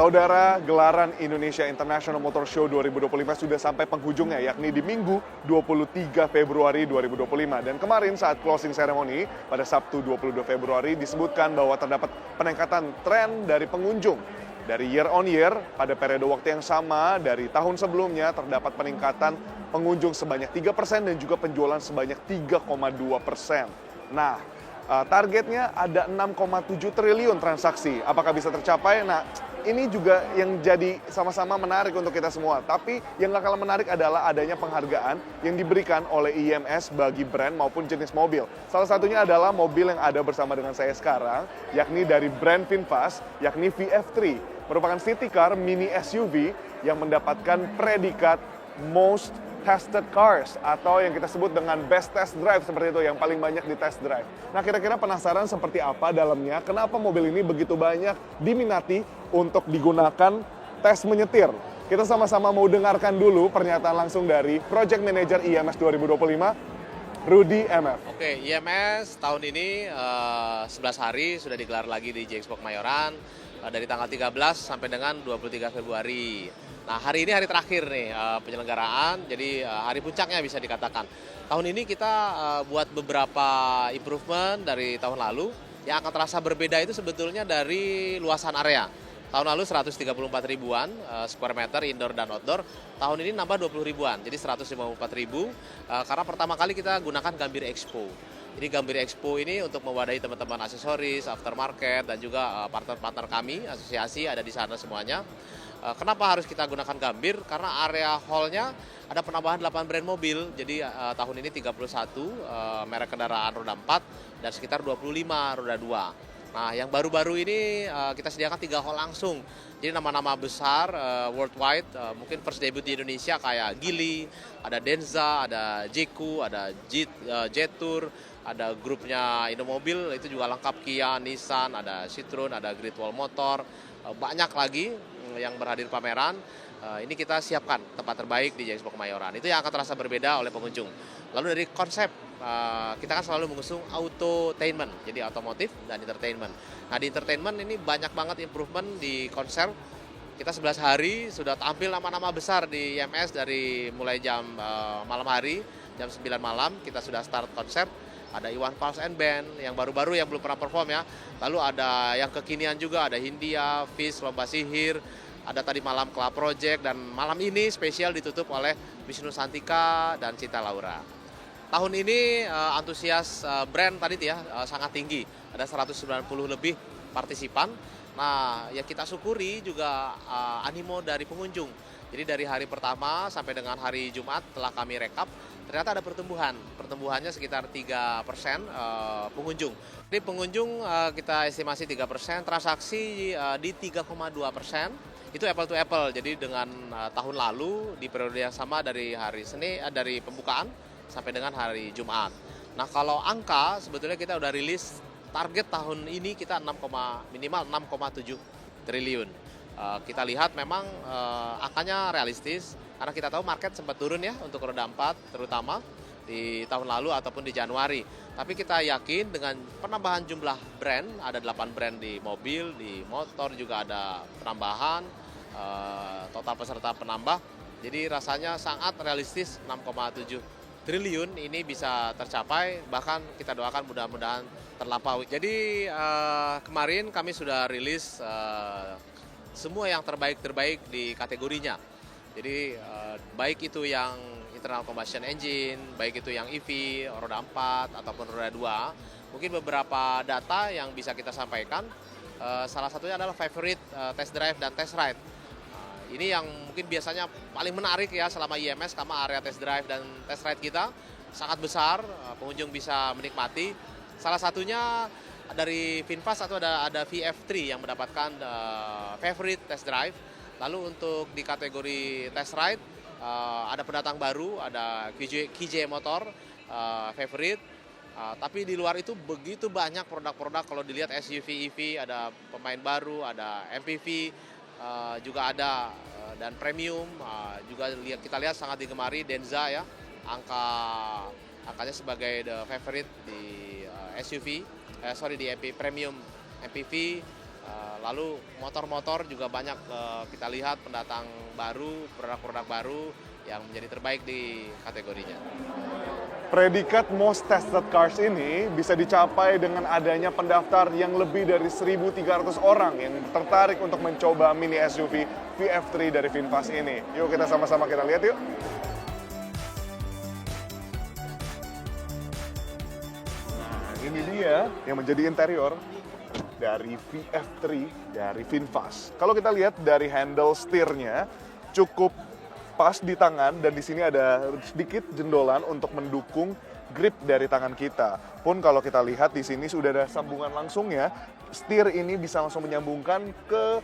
Saudara, gelaran Indonesia International Motor Show 2025 sudah sampai penghujungnya, yakni di Minggu 23 Februari 2025. Dan kemarin saat closing ceremony pada Sabtu 22 Februari disebutkan bahwa terdapat peningkatan tren dari pengunjung. Dari year on year, pada periode waktu yang sama dari tahun sebelumnya terdapat peningkatan pengunjung sebanyak 3% dan juga penjualan sebanyak 3,2%. Nah, targetnya ada 6,7 triliun transaksi. Apakah bisa tercapai? Nah, ini juga yang jadi sama-sama menarik untuk kita semua. Tapi yang gak kalah menarik adalah adanya penghargaan yang diberikan oleh IMS bagi brand maupun jenis mobil. Salah satunya adalah mobil yang ada bersama dengan saya sekarang, yakni dari brand VinFast, yakni VF3. Merupakan city car mini SUV yang mendapatkan predikat Most Tested Cars atau yang kita sebut dengan Best Test Drive, seperti itu, yang paling banyak di test drive. Nah, kira-kira penasaran seperti apa dalamnya? Kenapa mobil ini begitu banyak diminati untuk digunakan tes menyetir? Kita sama-sama mau dengarkan dulu pernyataan langsung dari Project Manager IMS 2025, Rudy MF. Oke, IMS tahun ini 11 hari sudah digelar lagi di JXPO Kemayoran dari tanggal 13 sampai dengan 23 Februari. Nah, hari ini hari terakhir nih penyelenggaraan, jadi hari puncaknya bisa dikatakan. Tahun ini kita buat beberapa improvement dari tahun lalu. Yang akan terasa berbeda itu sebetulnya dari luasan area. Tahun lalu 134 ribuan square meter indoor dan outdoor. Tahun ini nambah 20 ribuan, jadi 154 ribu. Karena pertama kali kita gunakan Gambir Expo. Jadi Gambir Expo ini untuk mewadahi teman-teman aksesoris, aftermarket, dan juga partner-partner kami, asosiasi ada di sana semuanya. Kenapa harus kita gunakan Gambir? Karena area hall-nya ada penambahan 8 brand mobil. Jadi tahun ini 31 merek kendaraan roda 4 dan sekitar 25 roda 2. Nah, yang baru-baru ini kita sediakan 3 hall langsung. Jadi nama-nama besar worldwide, mungkin first debut di Indonesia kayak Geely, ada Denza, ada Jeku, ada Jetour, ada grupnya Indomobil, itu juga lengkap, Kia, Nissan, ada Citroen, ada Great Wall Motor, banyak lagi yang berhadir pameran. Ini kita siapkan tempat terbaik di JXPO Kemayoran. Itu yang akan terasa berbeda oleh pengunjung. Lalu dari konsep, kita kan selalu mengusung autotainment, jadi otomotif dan entertainment. Nah, di entertainment ini banyak banget improvement di konser. Kita 11 hari sudah tampil nama-nama besar di IMS dari mulai jam malam hari, jam 9 malam kita sudah start konser. Ada Iwan Fals and Band yang baru-baru yang belum pernah perform ya. Lalu ada yang kekinian juga, ada Hindia, Fish, Lomba Sihir, ada tadi malam Club Project, dan malam ini spesial ditutup oleh Wisnu Santika dan Cinta Laura. Tahun ini antusias brand tadi ya sangat tinggi, ada 190 lebih partisipan. Nah, ya kita syukuri juga animo dari pengunjung. Jadi dari hari pertama sampai dengan hari Jumat telah kami rekap, ternyata ada pertumbuhannya sekitar 3% pengunjung. Jadi pengunjung kita estimasi 3%, transaksi di 3,2%, itu apple to apple. Jadi dengan tahun lalu di periode yang sama dari hari Senin, dari pembukaan sampai dengan hari Jumat. Nah, kalau angka sebetulnya kita udah rilis target tahun ini kita minimal 6,7 triliun. Kita lihat memang angkanya realistis karena kita tahu market sempat turun ya untuk roda 4 terutama di tahun lalu ataupun di Januari. Tapi kita yakin dengan penambahan jumlah brand, ada 8 brand di mobil, di motor juga ada penambahan, total peserta penambah. Jadi rasanya sangat realistis 6,7 triliun ini bisa tercapai, bahkan kita doakan mudah-mudahan terlampaui. Jadi kemarin kami sudah rilis semua yang terbaik di kategorinya. Jadi baik itu yang internal combustion engine, baik itu yang EV, roda 4 ataupun roda 2. Mungkin beberapa data yang bisa kita sampaikan, salah satunya adalah favorite test drive dan test ride. Ini yang mungkin biasanya paling menarik ya selama IMS, karena area test drive dan test ride kita sangat besar, pengunjung bisa menikmati. Salah satunya dari VinFast atau ada VF3 yang mendapatkan favorite test drive. Lalu untuk di kategori test ride ada pendatang baru, ada KJ Motor favorite. Tapi di luar itu begitu banyak produk-produk. Kalau dilihat SUV, EV, ada pemain baru, ada MPV juga ada, dan premium juga kita lihat sangat digemari Denza ya, angkanya sebagai the favorite di SUV, di premium MPV. Lalu motor-motor juga banyak kita lihat pendatang baru, produk-produk baru yang menjadi terbaik di kategorinya. Predikat Most Tested Cars ini bisa dicapai dengan adanya pendaftar yang lebih dari 1.300 orang yang tertarik untuk mencoba mini SUV VF3 dari VinFast ini. Yuk kita sama-sama kita lihat yuk. Nah, ini dia yang menjadi interior dari VF3 dari VinFast. Kalau kita lihat dari handle setirnya cukup pas di tangan dan di sini ada sedikit jendolan untuk mendukung grip dari tangan kita. Pun kalau kita lihat di sini sudah ada sambungan langsungnya, setir ini bisa langsung menyambungkan ke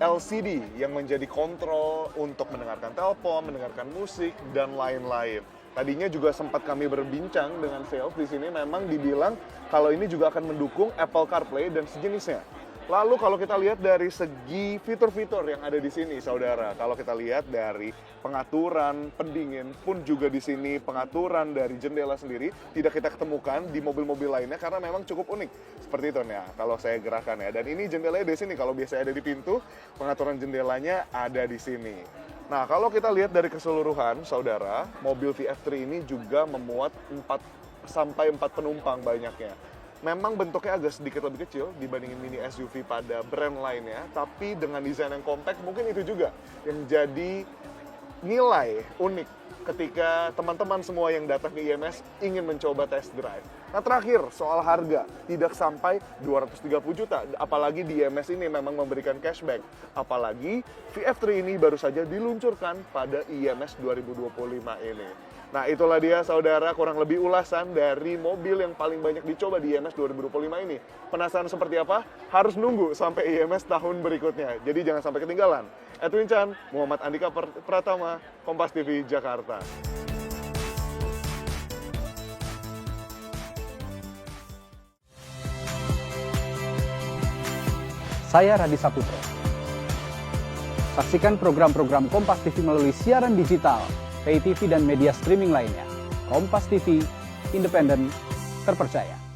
LCD yang menjadi kontrol untuk mendengarkan telepon, mendengarkan musik dan lain-lain. Tadinya juga sempat kami berbincang dengan sales di sini, memang dibilang kalau ini juga akan mendukung Apple CarPlay dan sejenisnya. Lalu kalau kita lihat dari segi fitur-fitur yang ada di sini, saudara, kalau kita lihat dari pengaturan pendingin pun juga di sini pengaturan dari jendela sendiri tidak kita ketemukan di mobil-mobil lainnya karena memang cukup unik. Seperti itu ya, kalau saya gerakan ya. Dan ini jendelanya di sini, kalau biasanya ada di pintu, pengaturan jendelanya ada di sini. Nah, kalau kita lihat dari keseluruhan, saudara, mobil VF3 ini juga memuat 4 penumpang banyaknya. Memang bentuknya agak sedikit lebih kecil dibandingin mini SUV pada brand lainnya, tapi dengan desain yang compact mungkin itu juga yang jadi nilai unik ketika teman-teman semua yang datang ke IMS ingin mencoba test drive. Nah terakhir, soal harga, tidak sampai 230 juta, apalagi di IMS ini memang memberikan cashback. Apalagi VF3 ini baru saja diluncurkan pada IMS 2025 ini. Nah itulah dia saudara kurang lebih ulasan dari mobil yang paling banyak dicoba di IMS 2025 ini. Penasaran seperti apa? Harus nunggu sampai IMS tahun berikutnya. Jadi jangan sampai ketinggalan. Edwin Chan, Muhammad Andika Pratama, Kompas TV, Jakarta. Saya Radi Saputro. Saksikan program-program Kompas TV melalui siaran digital, pay TV dan media streaming lainnya. Kompas TV, independen, terpercaya.